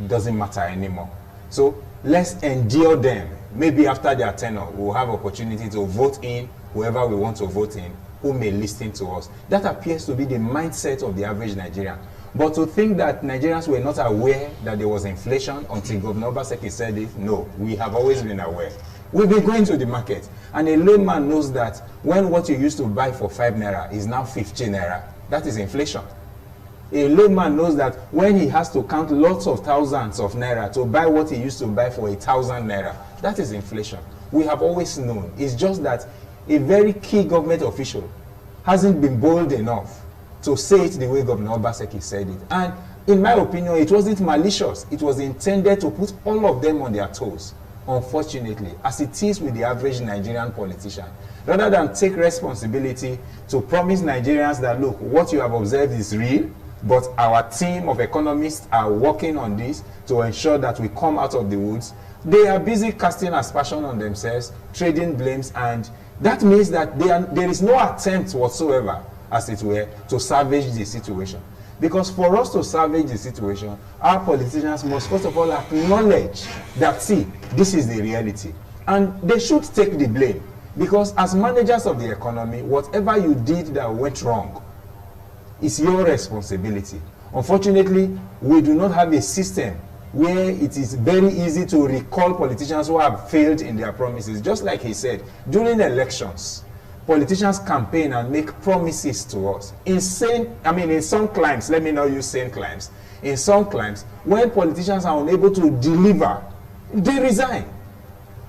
doesn't matter anymore. So let's endure them. Maybe after their tenure, we'll have opportunity to vote in whoever we want to vote in, who may listen to us. That appears to be the mindset of the average Nigerian. But to think that Nigerians were not aware that there was inflation until Governor Obaseki said it, no, we have always been aware. We've been going to the market, and a layman knows that when what you used to buy for 5 naira is now 15 naira, that is inflation. A layman knows that when he has to count lots of thousands of naira to buy what he used to buy for 1,000 naira, that is inflation. We have always known. It's just that a very key government official hasn't been bold enough to say it the way Governor Obaseki said it. And in my opinion, it wasn't malicious. It was intended to put all of them on their toes. Unfortunately, as it is with the average Nigerian politician, rather than take responsibility to promise Nigerians that, look, what you have observed is real, but our team of economists are working on this to ensure that we come out of the woods, they are busy casting aspersion on themselves, trading blames, and that means that there is no attempt whatsoever, as it were, to salvage the situation. Because for us to salvage the situation, our politicians must first of all acknowledge that, see, this is the reality. And they should take the blame. Because as managers of the economy, whatever you did that went wrong is your responsibility. Unfortunately, we do not have a system where it is very easy to recall politicians who have failed in their promises. Just like he said, during elections, politicians campaign and make promises to us. In some climes, let me not use sane climes. In some climes, when politicians are unable to deliver they resign.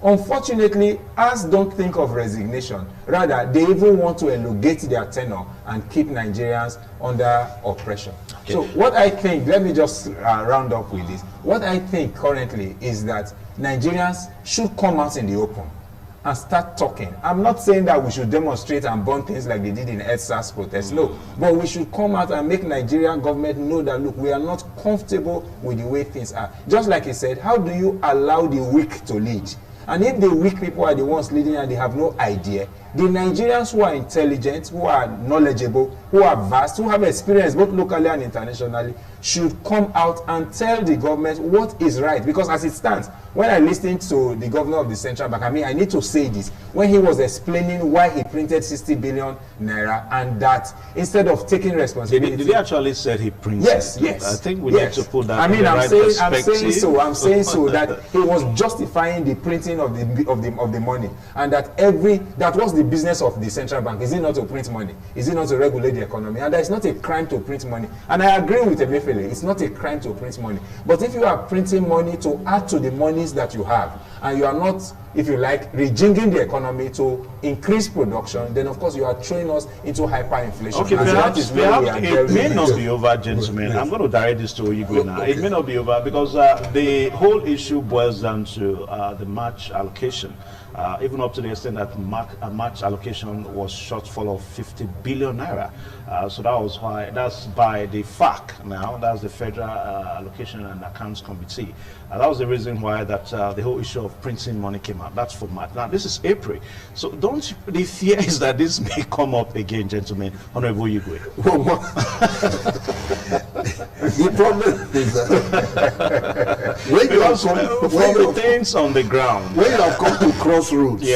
Unfortunately, us don't think of resignation. Rather, they even want to elongate their tenure and keep Nigerians under oppression. Okay. So what I think, let me just round up with this. What I think currently is that Nigerians should come out in the open and start talking. I'm not saying that we should demonstrate and burn things like they did in EdSAR's protest. No, but we should come out and make Nigerian government know that, look, we are not comfortable with the way things are. Just like he said, how do you allow the weak to lead? And if the weak people are the ones leading and they have no idea, the Nigerians who are intelligent, who are knowledgeable, who are vast, who have experience both locally and internationally, should come out and tell the government what is right. Because as it stands, when I listened to the governor of the central bank, I need to say this, when he was explaining why he printed 60 billion naira and that instead of taking responsibility... Did he actually say he printed? Yes. I think we need to put that in the I'm right saying so that he was justifying the printing of the money, and that was the business of the central bank. Is it not to print money? Is it not to regulate the economy? And it's not a crime to print money. And I agree with Emefiele, it's not a crime to print money. But if you are printing money to add to the monies that you have, and you are not, if you like, rejigging the economy to increase production, then of course you are throwing us into hyperinflation. Okay, perhaps it may not be over, gentlemen. I'm going to direct this to Oyigwe now. It may not be over because the whole issue boils down to the March allocation. Even up to the extent that March allocation was shortfall of 50 billion naira. So that was why, that's by the FAC now, that's the Federal Allocation and Accounts Committee. That was the reason why that the whole issue of printing money came out. That's for March. Now this is April. So the fear is that this may come up again, gentlemen. Honorable Oyigwe. The problem is that when you have from the things on the ground, when you have come to crossroads,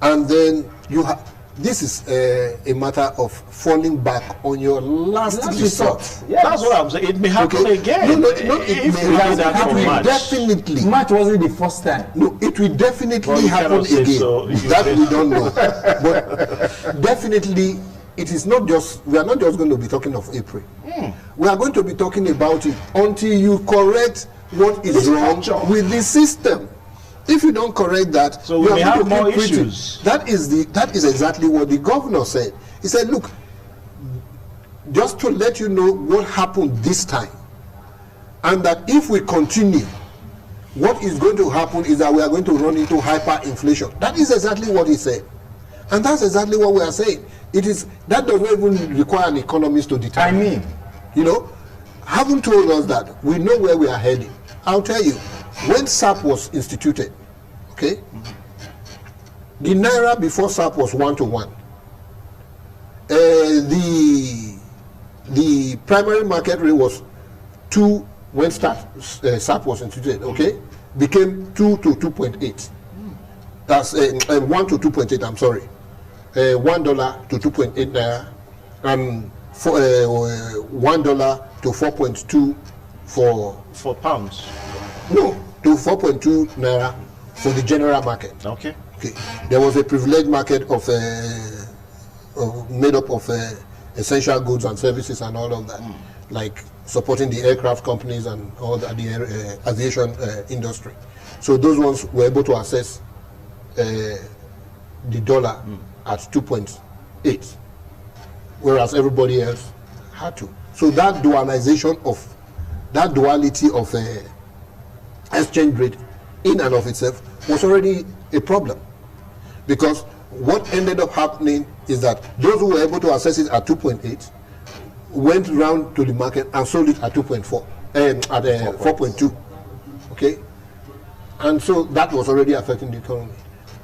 and then you have, this is a matter of falling back on your last resort. Yes. That's what I'm saying. It may happen again. No, it will definitely. March wasn't the first time. No, it will definitely happen again. So, that we don't know. But definitely, it is not just, we are not just going to be talking of April. We are going to be talking about it until you correct what is wrong with the system. If you don't correct that, so we may have more issues. That is exactly what the governor said. He said, look, just to let you know what happened this time, and that if we continue, what is going to happen is that we are going to run into hyperinflation. That is exactly what he said. And that's exactly what we are saying. It is, that does not even require an economist to determine. You know, haven't told us that. We know where we are heading. I'll tell you, when SAP was instituted, okay, the naira before SAP was 1-to-1. The primary market rate was 2 when SAP was instituted, okay, became 2 to 2.8. That's 1 to 2.8. I'm sorry, $1 to 2.8 naira, and $1 to 4.2 for pounds. No, to 4.2 naira for the general market. Okay. There was a privileged market of made up of essential goods and services and all of that, like supporting the aircraft companies and all the aviation industry. So those ones were able to access the dollar at 2.8, whereas everybody else had to. So that duality of exchange rate in and of itself was already a problem, because what ended up happening is that those who were able to access it at 2.8 went round to the market and sold it at 2.4 at 4.2. Okay, and so that was already affecting the economy.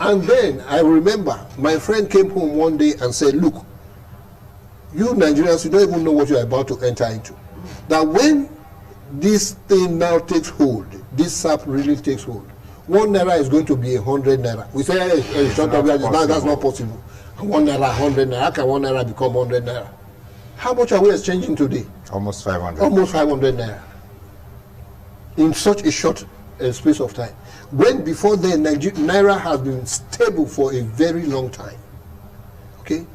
And then I remember my friend came home one day and said, look, you Nigerians, you don't even know what you're about to enter into. That when this thing now takes hold, this SAP really takes hold, 1 naira is going to be 100 naira. We say, hey, that's not possible. 1 naira, 100 naira. How can 1 naira become 100 naira? How much are we exchanging today? Almost 500. Almost 500 naira. In such a short space of time. When before then, naira has been stable for a very long time. Okay?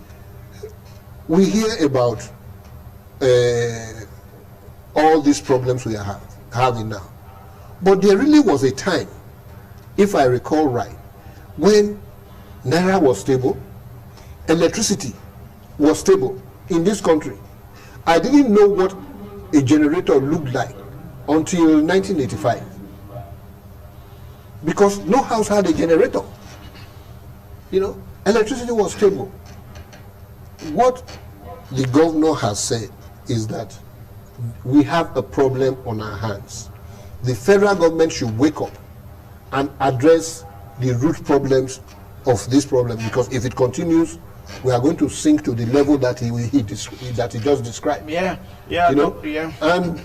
We hear about all these problems we are having now. But there really was a time, if I recall right, when Naira was stable, electricity was stable in this country. I didn't know what a generator looked like until 1985. Because no house had a generator. You know, electricity was stable. What the governor has said is that we have a problem on our hands. The federal government should wake up and address the root problems of this problem, because if it continues, we are going to sink to the level that he just described. Yeah. You know? Yeah. And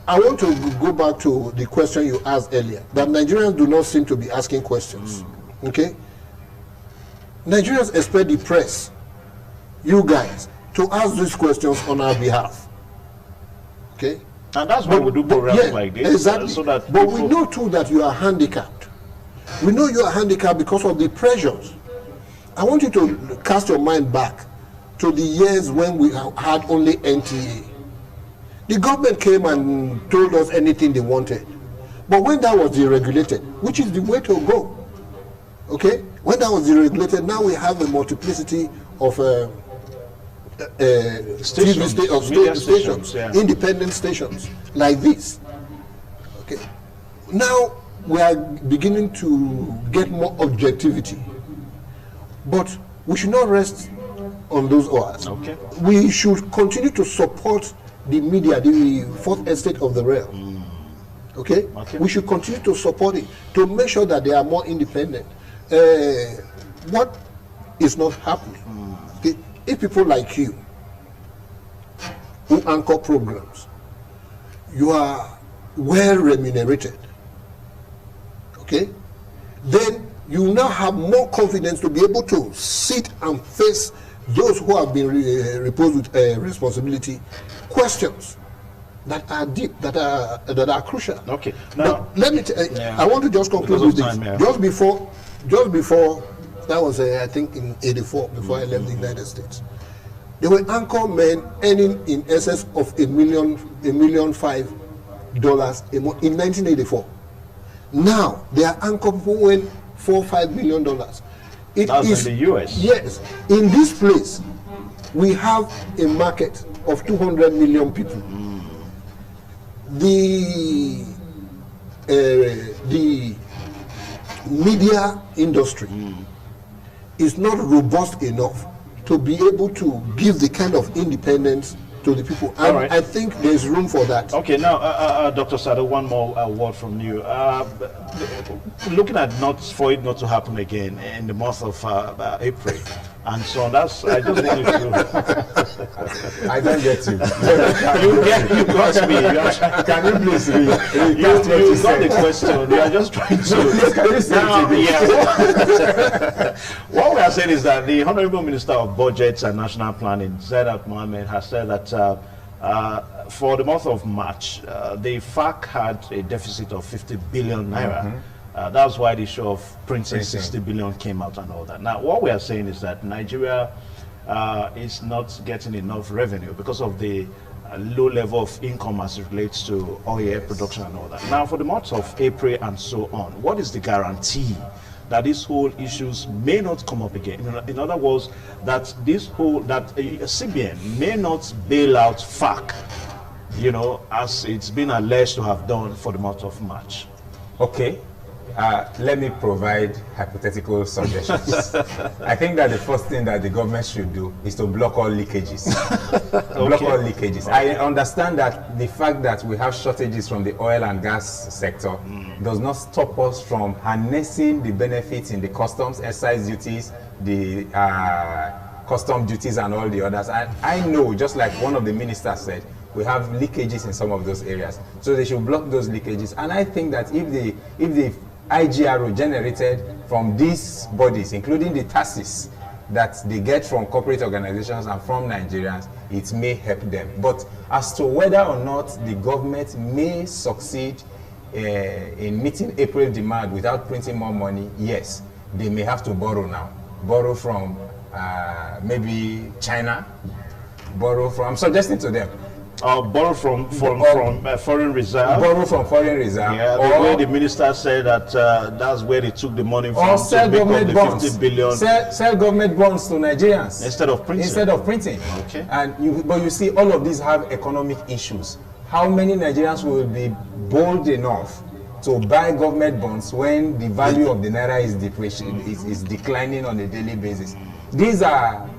I want to go back to the question you asked earlier, that Nigerians do not seem to be asking questions. Okay? Nigerians expect the press, you guys, to ask these questions on our behalf. Okay? And that's why we do programs like this. Exactly. So that but we know too that you are handicapped. We know you are handicapped because of the pressures. I want you to cast your mind back to the years when we had only NTA. The government came and told us anything they wanted. But when that was deregulated, which is the way to go, okay? When that was deregulated, now we have a multiplicity of stations, yeah. independent stations like this. Okay. Now we are beginning to get more objectivity, but we should not rest on those oars. Okay. We should continue to support the media, the fourth estate of the realm. Okay? We should continue to support it to make sure that they are more independent. What is not happening? Okay? If people like you who anchor programs, you are well remunerated, okay, then you now have more confidence to be able to sit and face those who have been reposed with responsibility questions that are deep, that are crucial. Okay. Now let me. I want to just conclude with this. Time, yeah. Just before, that was I think in '84, before I left the United States, there were anchor men earning in excess of $1.5 million a month in 1984. Now they are anchor people who earn $4-5 million. That's in the US. Yes. In this place, we have a market of 200 million people. The media industry is not robust enough to be able to give the kind of independence to the people. And right. I think there's room for that. Okay, now, Dr. Sado, one more word from you. Looking at for it not to happen again in the month of April and so on, I just wanted to... I don't get you. you got me. Can you please read? You got the question. You are just trying to... Can you say it again? What we are saying is that the Honorable Minister of Budgets and National Planning, Zedat Mohammed, has said that for the month of March, the FAC had a deficit of 50 billion naira. That's why the issue of printing 60 billion came out and all that. Now, what we are saying is that Nigeria is not getting enough revenue because of the low level of income as it relates to oil production and all that. Now, for the months of April and so on, what is the guarantee that these whole issues may not come up again? In other words, that CBN may not bail out FAC, as it's been alleged to have done for the month of March. Okay. Let me provide hypothetical suggestions. I think that the first thing that the government should do is to block all leakages. Block all leakages. Okay. I understand that the fact that we have shortages from the oil and gas sector does not stop us from harnessing the benefits in the customs, excise duties, the custom duties and all the others. And I know, just like one of the ministers said, we have leakages in some of those areas. So they should block those leakages. And I think that if the IGRO generated from these bodies, including the taxes that they get from corporate organizations and from Nigerians, it may help them. But as to whether or not the government may succeed in meeting April demand without printing more money, yes, they may have to borrow now. Borrow from maybe China, I'm suggesting to them, Borrow from foreign reserve. Borrow from foreign reserve. Yeah, the way the minister said that that's where they took the money from. Or sell government bonds. 50 billion. Sell government bonds to Nigerians Instead of printing. Okay. But you see, all of these have economic issues. How many Nigerians will be bold enough to buy government bonds when the value of the naira is declining on a daily basis? These are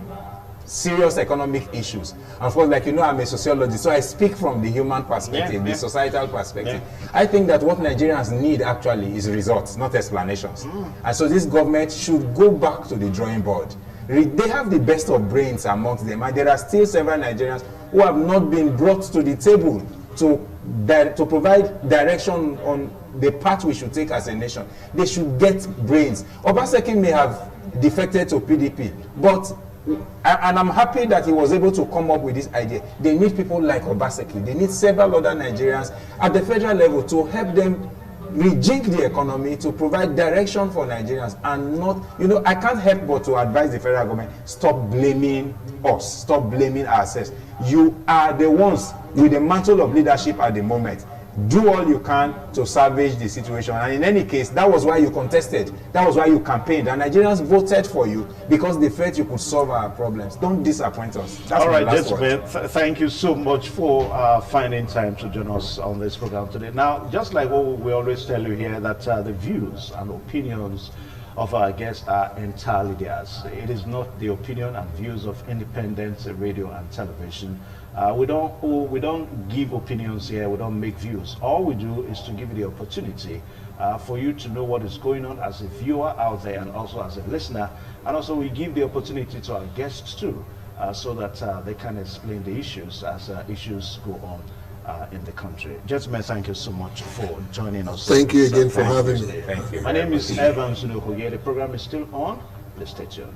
serious economic issues. And of course, like you know, I'm a sociologist, so I speak from the human perspective, the societal perspective. I think that what Nigerians need actually is results, not explanations. And so this government should go back to the drawing board. They have the best of brains amongst them, and there are still several Nigerians who have not been brought to the table to provide direction on the path we should take as a nation. They should get brains. Obaseki may have defected to PDP, but and I'm happy that he was able to come up with this idea. They need people like Obaseki. They need several other Nigerians at the federal level to help them rejig the economy, to provide direction for Nigerians, and not, you know, I can't help but to advise the federal government, stop blaming us, stop blaming ourselves. You are the ones with the mantle of leadership at the moment. Do all you can to salvage the situation. And in any case, that was why you contested. That was why you campaigned. And Nigerians voted for you because they felt you could solve our problems. Don't disappoint us. That's all right, gentlemen. Thank you so much for finding time to join us on this program today. Now, just like what we always tell you here, that the views and opinions of our guests are entirely theirs. It is not the opinion and views of independent radio and television. We don't give opinions here. We don't make views. All we do is to give you the opportunity for you to know what is going on as a viewer out there and also as a listener. And also we give the opportunity to our guests too, so that they can explain the issues as issues go on in the country. Gentlemen, thank you so much for joining us. Thank you again for having me. Thank you. My name is Evans Nukuye. The program is still on. Please stay tuned.